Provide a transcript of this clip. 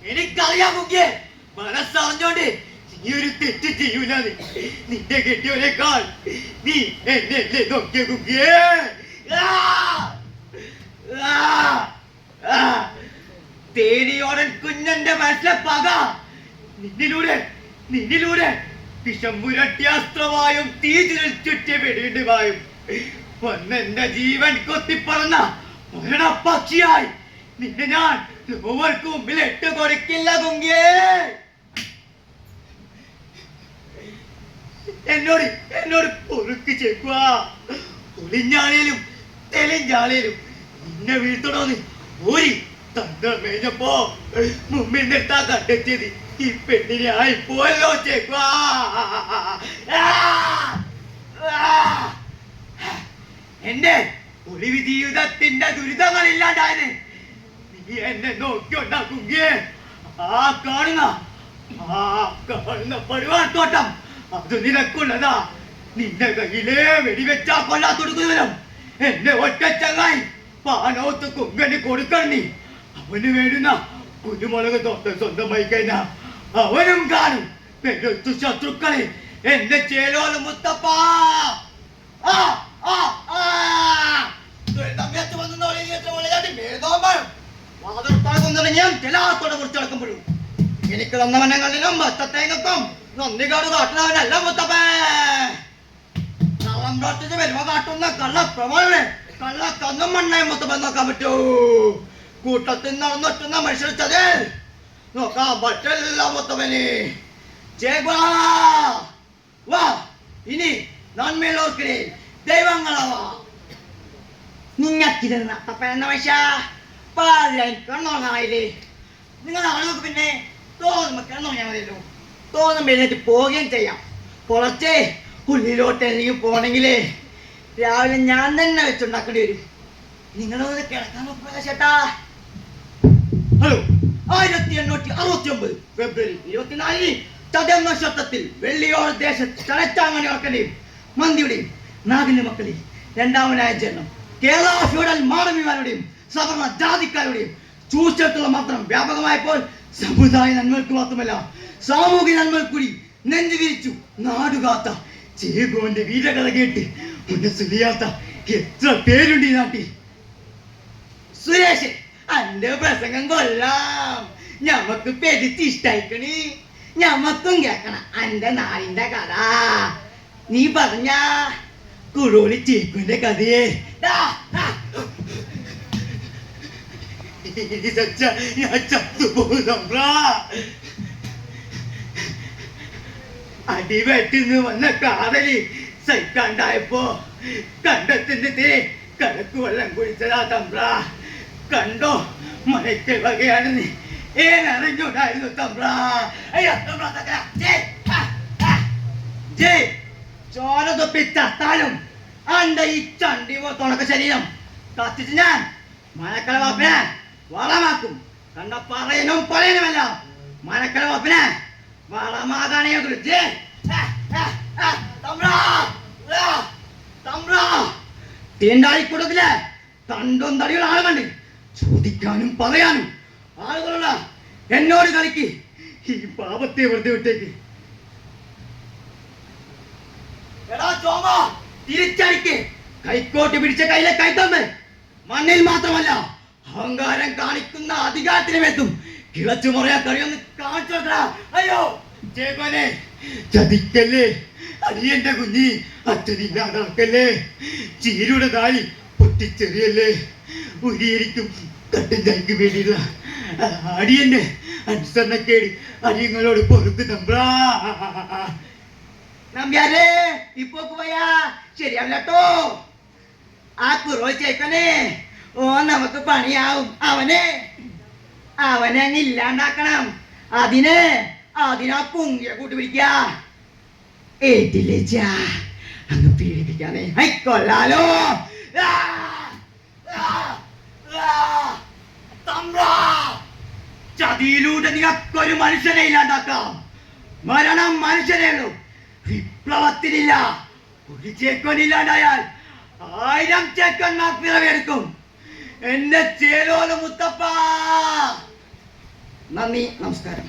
എനിക്കറിയാം കുഞ്ഞെ, മനസ്സറിഞ്ഞോണ്ട് നീ ഒരു തെറ്റ് ചെയ്യൂല. നിന്റെ കെട്ടിയവനേക്കാൾ നീ എന്നെ നോക്കിയ കുഞ്ഞെ. തേനിയോടൻ കുഞ്ഞന്റെ മനസ്സിലെ പക നിന്നിലൂടെ വിഷമ്പുരട്ടിയാസ്ത്രമായും തീജിൽ ചുറ്റിയ വെടിയുണ്ടുമായും വന്നെന്റെ ജീവൻ കൊത്തിപ്പറന്ന മരണപക്ഷിയായി നിന്നെ ഞാൻ ലോകർക്ക് മുമ്പിൽ ഇട്ട് കൊടുക്കില്ല കുങ്കിയേ. എന്നോട് പൊറുക്ക് ചേക്കുക. ഒളിഞ്ഞാളേലും തെളിഞ്ഞാളേലും നിന്നെ വീഴ്ത്തണോന്ന് ഓരി തന്ത്രം മേഞ്ഞപ്പോ മുമ്പിൽ നിർത്താൻ കണ്ടെത്തിയത് ഈ പെണ്ണിനെ ആയിപ്പോയല്ലോ ചേക്കുക. എന്റെ ഒളിവി ജീവിതത്തിന്റെ ദുരിതങ്ങളില്ലാണ്ടായത് നീ എന്നെ നോക്കിയുണ്ടാക്കുങ്കേ. ആ കാണുന്ന പരുവാത്തോട്ടം അത് നിനക്കുള്ളതാ. നിന്റെ കയ്യിലേ വെടിവെച്ചാ കൊല്ലാത്തൊടുക്കുന്നവരും എന്നെ ഒറ്റ ചങ്ങായി പാനോത്ത് കുങ്കന് കൊടുക്കണം. നീ അവന് വേണ്ടുന്ന കുരുമുളക് തോട്ടം സ്വന്തമായി കഴിഞ്ഞാ അവനും കാണും പെരുത്തു ശത്രുക്കളെ. എന്റെ ചേലോല മുത്തപ്പ കുറിച്ചടക്കുമ്പോഴും എനിക്ക് തന്നവനങ്ങളിലും ഭക്തത്തേങ്ങൾക്കും നന്ദി കാട് കാട്ടുന്നവനല്ല മുത്തപ്പേ. കള്ളം കാട്ടിച്ച് വരുമ്പോ കാട്ടുന്ന കള്ള പ്രമാണേ കള്ള കന്നും മണ്ണേ മുത്തപ്പൻ നോക്കാൻ പറ്റൂ. കൂട്ടത്തിൽ നടന്നൊറ്റുന്ന മനുഷ്യരിച്ചത് നോക്കാൻ പറ്റില്ല മുത്തപ്പന്. വാ ഇനി നന്മയുള്ളവർക്കിടയിൽ ദൈവങ്ങളാവാ. നിങ്ങൾക്കിരുന്ന അത്തപ്പന വശ പാതിരായില്ലേ? നിങ്ങൾ ആളുകൾക്ക് പിന്നെ തോന്നുമ്പോ കിടന്നുറങ്ങിയാൽ മതിയല്ലോ. തോന്നുമ്പോ എഴുന്നേറ്റ് പോവുകയും ചെയ്യാം. പുറത്തെ ഉള്ളിലോട്ട് എനിക്ക് പോണെങ്കിലേ രാവിലെ ഞാൻ തന്നെ വെച്ചുണ്ടാക്കേണ്ടി വരും. നിങ്ങളൊന്ന് കിടക്കാൻ നോക്കുക ചേട്ടാ. ഹലോ, 1869 ഫെബ്രുവരി 24 ചതയം നക്ഷത്രത്തിൽ വെള്ളിയോള ദേശത്ത് ചടച്ചാങ്ങണി ഉറക്കന്റെയും മന്തിയുടെയും നാഗിന്റെ മക്കളിൽ രണ്ടാമനായ ജന്മം കേരള ഫ്യൂഡൽ മാടവിമാരുടെയും സവർണ ജാതിക്കാരുടെയും ചൂഷണത്തുള്ള മാത്രം വ്യാപകമായപ്പോൾ സമുദായ നന്മകൾക്ക് മാത്രമല്ല സാമൂഹിക നന്മകൾ കൂടി നെഞ്ചു വിരിച്ചു നാടുകാത്ത ചേകോന്റെ വീരകഥ കേട്ട് മനസ്സിലിയാത്ത എത്ര പേരുണ്ട് ഈ നാട്ടിൽ. സുരേഷ്, അന്റെ പ്രസംഗം കൊല്ലാം. ഞമ്മക്ക് പെരുത്തിഷ്ടായിക്കണി. ഞമ്മക്കും കേക്കണം അന്റെ നാടിന്റെ കഥ. നീ പറഞ്ഞ കുഴോളി ചേക്കുവിന്റെ കഥയെ അടിവെട്ടിന്ന് വന്ന കാതലി സൈക്കാണ്ടായപ്പോ കണ്ടത്തിന്റെ തേ കലക്ക് വെള്ളം കുടിച്ചതാ തമ്പ്ര. കണ്ടോ മയക്കൽ വകയാണ് നീ ഏനറിഞ്ഞൂടായിരുന്നു തമ്പ്ര. അയ്യോ ചോര തൊപ്പി ചത്താലും അന്റെ ഈ ചണ്ടി തുണക്ക ശരീരം കത്തിച്ച് ഞാൻ മനക്കല വാപ്പിനെ വളമാക്കും. കണ്ട പറയനും പറയനുമല്ല മനക്കല വാപ്പിനെ വളമാകാണേ. തീണ്ടായിക്കൂടത്തിലെ തണ്ടും തടിയുള്ള ആളുകളുണ്ട്. ചോദിക്കാനും പറയാനും ആളുകളുള്ള എന്നോട് കളിക്ക്. ഈ പാപത്തെ വെറുതെ വിട്ടേക്ക്. എടാ ചോമ, തിരിച്ചടിക്ക്. കൈക്കോട്ട് പിടിച്ച കയ്യിലെ കൈത്തന്ന് മണ്ണിൽ മാത്രമല്ല അഹങ്കാരം കാണിക്കുന്ന അധികാരത്തിനുമെത്തും കിളച്ചു മുറയാൻ കഴിയൊന്ന് കാണിച്ചു നോക്കടാ. അയ്യോ ചേകോനെ, ചതിക്കല്ലേ അടിയന്റെ കുഞ്ഞി. അച്ഛനില്ലാതാക്കല്ലേ. ചീരുടെ താഴി പൊട്ടിച്ചെറിയല്ലേ. ഉരിയിരിക്കും കട്ടും ചായ്ക്ക് വേണ്ടിയില്ല അടിയന്റെ അനുസരണക്കേട് അടിയങ്ങളോട് പൊറുത്ത് നമ്പ്രാ. നമ്പ്യാരേ, ഇപ്പൊ പോയാ ശരിയാവില്ലട്ടോ. ആ കുറവ് ചേക്കനെ ഓ നമുക്ക് പണിയാവും. അവനെ അങ്ങ് ഇല്ലാണ്ടാക്കണം. അതിനാ പുങ്കിയെ കൂട്ടുപിടിക്ക. ഏറ്റില്ലേച്ചാ അങ്ങ് പീഡിപ്പിക്കാനേ കൊള്ളാലോ. ചതിയിലൂടെ നിങ്ങൾക്കൊരു മനുഷ്യനെ ഇല്ലാണ്ടാക്കാം. മരണം മനുഷ്യനേ ഉള്ളൂ, വിപ്ലവത്തിനില്ല. ഒരു ചേക്കോനില്ലാണ്ടായാൽ 1000 ചേക്കന്മാർ പിറവിയെടുക്കും എന്റെ ചേലോല മുത്തപ്പ. നന്ദി, നമസ്കാരം.